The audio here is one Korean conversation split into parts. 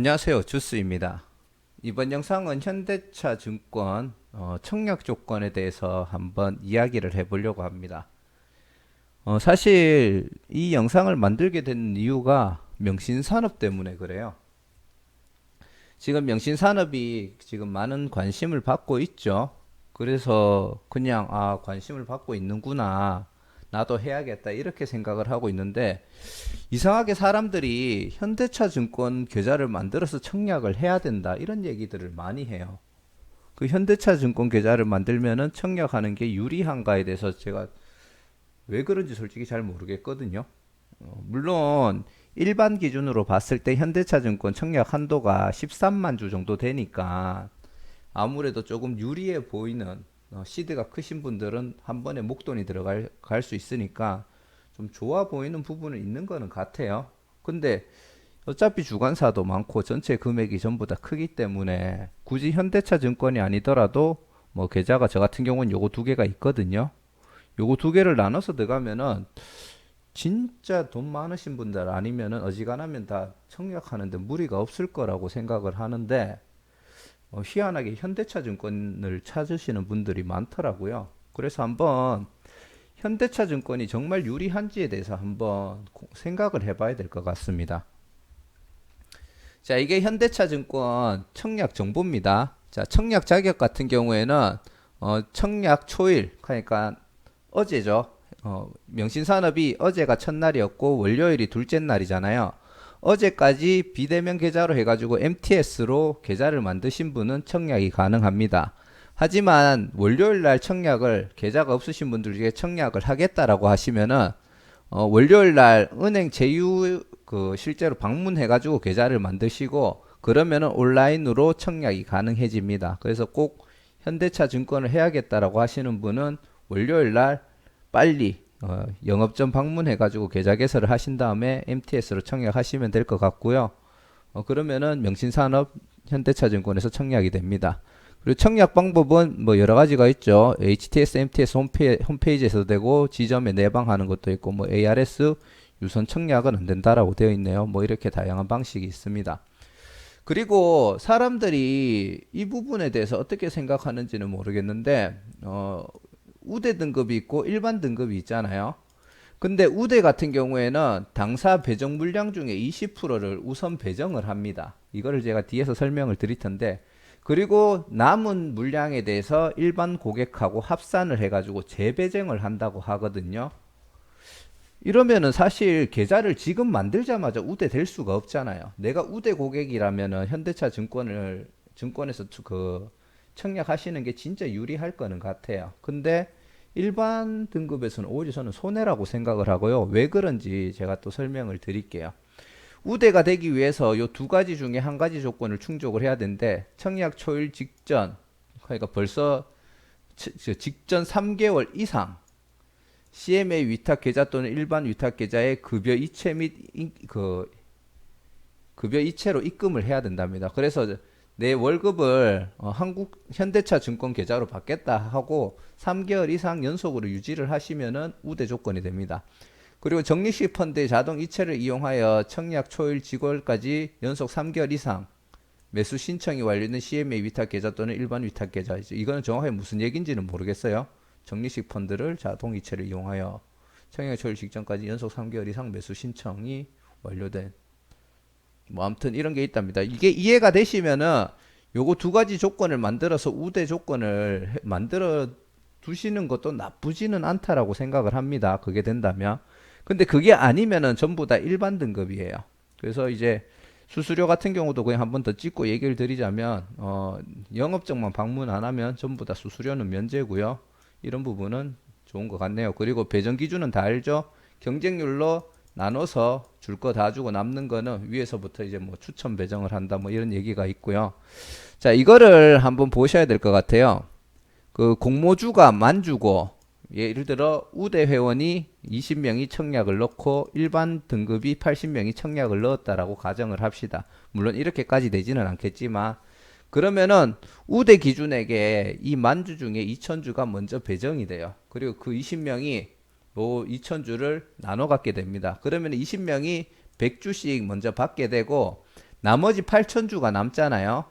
안녕하세요. 주스입니다. 이번 영상은 현대차 증권 청약 조건에 대해서 한번 이야기를 해보려고 합니다. 사실 이 영상을 만들게 된 이유가 명신산업 때문에 그래요. 지금 명신산업이 지금 많은 관심을 받고 있죠. 그래서 그냥 관심을 받고 있는구나. 나도 해야겠다. 이렇게 생각을 하고 있는데 이상하게 사람들이 현대차 증권 계좌를 만들어서 청약을 해야 된다 이런 얘기들을 많이 해요. 그 현대차 증권 계좌를 만들면은 청약하는 게 유리한가에 대해서 제가 왜 그런지 솔직히 잘 모르겠거든요. 물론 일반 기준으로 봤을 때 현대차 증권 청약 한도가 13만 주 정도 되니까 아무래도 조금 유리해 보이는 시드가 크신 분들은 한 번에 목돈이 들어갈 수 있으니까 좀 좋아 보이는 부분은 있는 거는 같아요. 근데 어차피 주관사도 많고 전체 금액이 전부 다 크기 때문에 굳이 현대차 증권이 아니더라도 뭐 계좌가 저 같은 경우는 요거 두 개가 있거든요. 요거 두 개를 나눠서 들어가면은 진짜 돈 많으신 분들 아니면은 어지간하면 다 청약하는데 무리가 없을 거라고 생각을 하는데 희한하게 현대차 증권을 찾으시는 분들이 많더라고요. 그래서 한번 현대차 증권이 정말 유리한지에 대해서 한번 생각을 해봐야 될 것 같습니다. 자, 이게 현대차 증권 청약 정보입니다. 자, 청약 자격 같은 경우에는 청약 초일, 그러니까 어제죠. 명신산업이 어제가 첫날이었고 월요일이 둘째 날이잖아요. 어제까지 비대면 계좌로 해가지고 MTS로 계좌를 만드신 분은 청약이 가능합니다. 하지만 월요일 날 청약을 계좌가 없으신 분들 중에 청약을 하겠다라고 하시면은 월요일 날 은행 제휴 실제로 방문해가지고 계좌를 만드시고 그러면은 온라인으로 청약이 가능해집니다. 그래서 꼭 현대차 증권을 해야겠다라고 하시는 분은 월요일 날 빨리 영업점 방문해가지고 계좌 개설을 하신 다음에 MTS로 청약하시면 될 것 같고요. 그러면은 명신산업 현대차증권에서 청약이 됩니다. 그리고 청약 방법은 뭐 여러 가지가 있죠. HTS, MTS 홈페이지에서도 되고 지점에 내방하는 것도 있고 뭐 ARS 유선 청약은 안 된다라고 되어 있네요. 뭐 이렇게 다양한 방식이 있습니다. 그리고 사람들이 이 부분에 대해서 어떻게 생각하는지는 모르겠는데 우대 등급이 있고 일반 등급이 있잖아요. 근데 우대 같은 경우에는 당사 배정 물량 중에 20%를 우선 배정을 합니다. 이거를 제가 뒤에서 설명을 드릴 텐데 그리고 남은 물량에 대해서 일반 고객하고 합산을 해가지고 재배정을 한다고 하거든요. 이러면은 사실 계좌를 지금 만들자마자 우대 될 수가 없잖아요. 내가 우대 고객이라면은 현대차 증권에서 청약하시는 게 진짜 유리할 거는 같아요. 근데 일반 등급에서는 오히려 저는 손해라고 생각을 하고요. 왜 그런지 제가 또 설명을 드릴게요. 우대가 되기 위해서 요 두 가지 중에 한 가지 조건을 충족을 해야 되는데 청약 초일 직전 그러니까 벌써 직전 3개월 이상 CMA 위탁 계좌 또는 일반 위탁 계좌에 급여 이체 및 급여 이체로 입금을 해야 된답니다. 그래서 내 월급을 한국 현대차 증권 계좌로 받겠다 하고 3개월 이상 연속으로 유지를 하시면은 우대 조건이 됩니다. 그리고 적립식 펀드의 자동 이체를 이용하여 청약 초일 직월까지 연속 3개월 이상 매수 신청이 완료된 CMA 위탁 계좌 또는 일반 위탁 계좌. 이거는 정확하게 무슨 얘기인지는 모르겠어요. 적립식 펀드를 자동 이체를 이용하여 청약 초일 직전까지 연속 3개월 이상 매수 신청이 완료된 뭐 아무튼 이런 게 있답니다. 이게 이해가 되시면은 요거 두 가지 조건을 만들어서 우대 조건을 만들어 두시는 것도 나쁘지는 않다라고 생각을 합니다. 그게 된다면. 근데 그게 아니면은 전부 다 일반 등급이에요. 그래서 이제 수수료 같은 경우도 그냥 한 번 더 찍고 얘기를 드리자면 영업정만 방문 안 하면 전부 다 수수료는 면제고요. 이런 부분은 좋은 것 같네요. 그리고 배정 기준은 다 알죠? 경쟁률로 나눠서 줄 거 다 주고 남는 거는 위에서부터 이제 뭐 추천 배정을 한다 뭐 이런 얘기가 있고요. 자, 이거를 한번 보셔야 될 것 같아요. 그 공모주가 만주고 예를 들어 우대 회원이 20명이 청약을 넣고 일반 등급이 80명이 청약을 넣었다라고 가정을 합시다. 물론 이렇게까지 되지는 않겠지만 그러면은 우대 기준액에 이 만주 중에 2000주가 먼저 배정이 돼요. 그리고 그 20명이 뭐 2000주를 나눠 갖게 됩니다. 그러면 20명이 100주씩 먼저 받게 되고 나머지 8,000주가 남잖아요.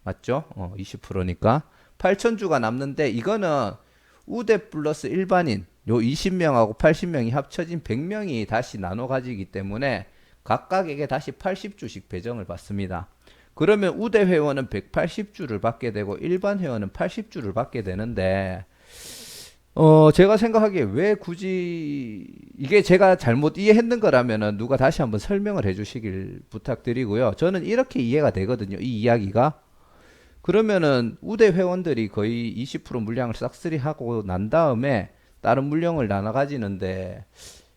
맞죠? 20%니까 8,000주가 남는데 이거는 우대 플러스 일반인 요 20명하고 80명이 합쳐진 100명이 다시 나눠 가지기 때문에 각각에게 다시 80주씩 배정을 받습니다. 그러면 우대 회원은 180주를 받게 되고 일반 회원은 80주를 받게 되는데 제가 생각하기에 왜 굳이 이게 제가 잘못 이해했는 거라면은 누가 다시 한번 설명을 해 주시길 부탁드리고요. 저는 이렇게 이해가 되거든요. 이 이야기가. 그러면은 우대 회원들이 거의 20% 물량을 싹쓸이 하고 난 다음에 다른 물량을 나눠 가지는데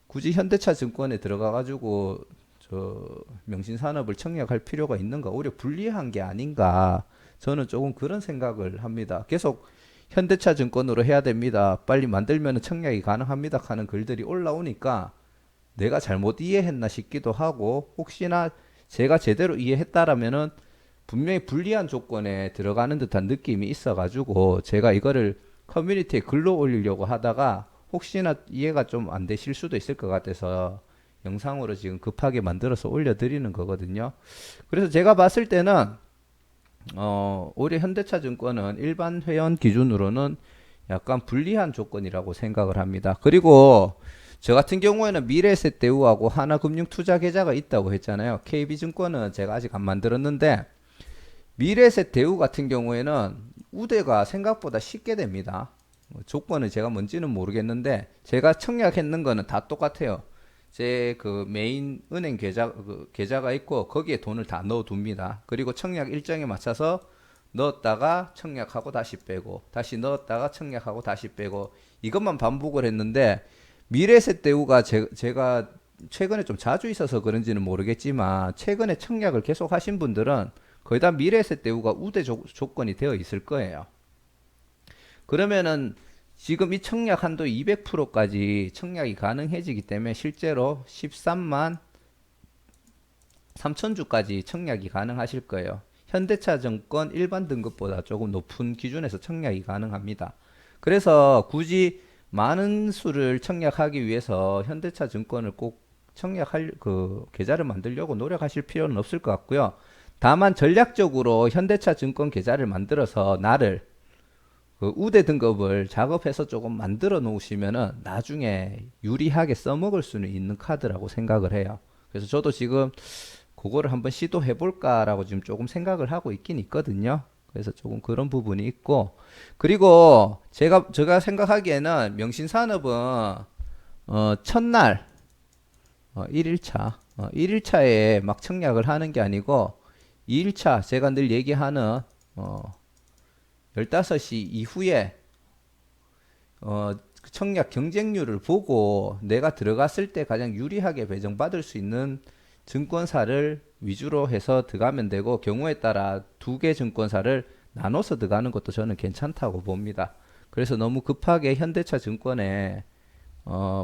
굳이 현대차 증권에 들어가 가지고 저 명신산업을 청약할 필요가 있는가? 오히려 불리한 게 아닌가? 저는 조금 그런 생각을 합니다. 계속 현대차 증권으로 해야 됩니다. 빨리 만들면 청약이 가능합니다. 하는 글들이 올라오니까 내가 잘못 이해했나 싶기도 하고 혹시나 제가 제대로 이해했다라면은 분명히 불리한 조건에 들어가는 듯한 느낌이 있어가지고 제가 이거를 커뮤니티에 글로 올리려고 하다가 혹시나 이해가 좀 안 되실 수도 있을 것 같아서 영상으로 지금 급하게 만들어서 올려드리는 거거든요. 그래서 제가 봤을 때는 올해 현대차 증권은 일반 회원 기준으로는 약간 불리한 조건이라고 생각을 합니다. 그리고 저 같은 경우에는 미래에셋대우하고 하나금융투자계좌가 있다고 했잖아요. KB증권은 제가 아직 안 만들었는데 미래에셋대우 같은 경우에는 우대가 생각보다 쉽게 됩니다. 조건은 제가 뭔지는 모르겠는데 제가 청약했는 거는 다 똑같아요. 제 그 메인 은행 계좌가 있고 거기에 돈을 다 넣어둡니다. 그리고 청약 일정에 맞춰서 넣었다가 청약하고 다시 빼고 다시 넣었다가 청약하고 다시 빼고 이것만 반복을 했는데 미래에셋대우가 제가 최근에 좀 자주 있어서 그런지는 모르겠지만 최근에 청약을 계속 하신 분들은 거의 다 미래에셋대우가 우대 조건이 되어 있을 거예요. 그러면은 지금 이 청약 한도 200%까지 청약이 가능해지기 때문에 실제로 13만 3천주까지 청약이 가능하실 거예요. 현대차 증권 일반 등급보다 조금 높은 기준에서 청약이 가능합니다. 그래서 굳이 많은 수를 청약하기 위해서 현대차 증권을 꼭 청약할 그 계좌를 만들려고 노력하실 필요는 없을 것 같고요. 다만 전략적으로 현대차 증권 계좌를 만들어서 나를 그 우대 등급을 작업해서 조금 만들어 놓으시면은 나중에 유리하게 써먹을 수는 있는 카드라고 생각을 해요. 그래서 저도 지금 그거를 한번 시도해 볼까라고 지금 조금 생각을 하고 있긴 있거든요. 그래서 조금 그런 부분이 있고 그리고 제가 생각하기에는 명신산업은 첫날 1일차 1일차에 막 청약을 하는 게 아니고 2일차 제가 늘 얘기하는 15시 이후에 청약 경쟁률을 보고 내가 들어갔을 때 가장 유리하게 배정받을 수 있는 증권사를 위주로 해서 들어가면 되고 경우에 따라 두 개 증권사를 나눠서 들어가는 것도 저는 괜찮다고 봅니다. 그래서 너무 급하게 현대차 증권에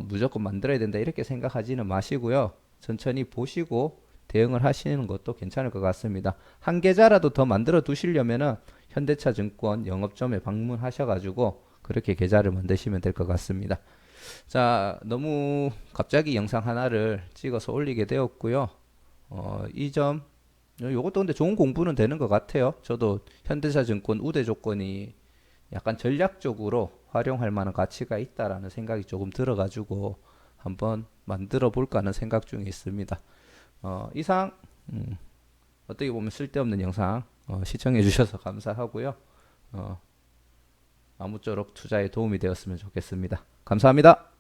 무조건 만들어야 된다 이렇게 생각하지는 마시고요. 천천히 보시고 대응을 하시는 것도 괜찮을 것 같습니다. 한 계좌라도 더 만들어 두시려면은 현대차 증권 영업점에 방문하셔가지고 그렇게 계좌를 만드시면 될 것 같습니다. 자, 너무 갑자기 영상 하나를 찍어서 올리게 되었고요. 이 점, 요것도 근데 좋은 공부는 되는 것 같아요. 저도 현대차 증권 우대 조건이 약간 전략적으로 활용할 만한 가치가 있다라는 생각이 조금 들어가지고 한번 만들어 볼까 하는 생각 중에 있습니다. 이상, 어떻게 보면 쓸데없는 영상 시청해 주셔서 감사하고요. 아무쪼록 투자에 도움이 되었으면 좋겠습니다. 감사합니다.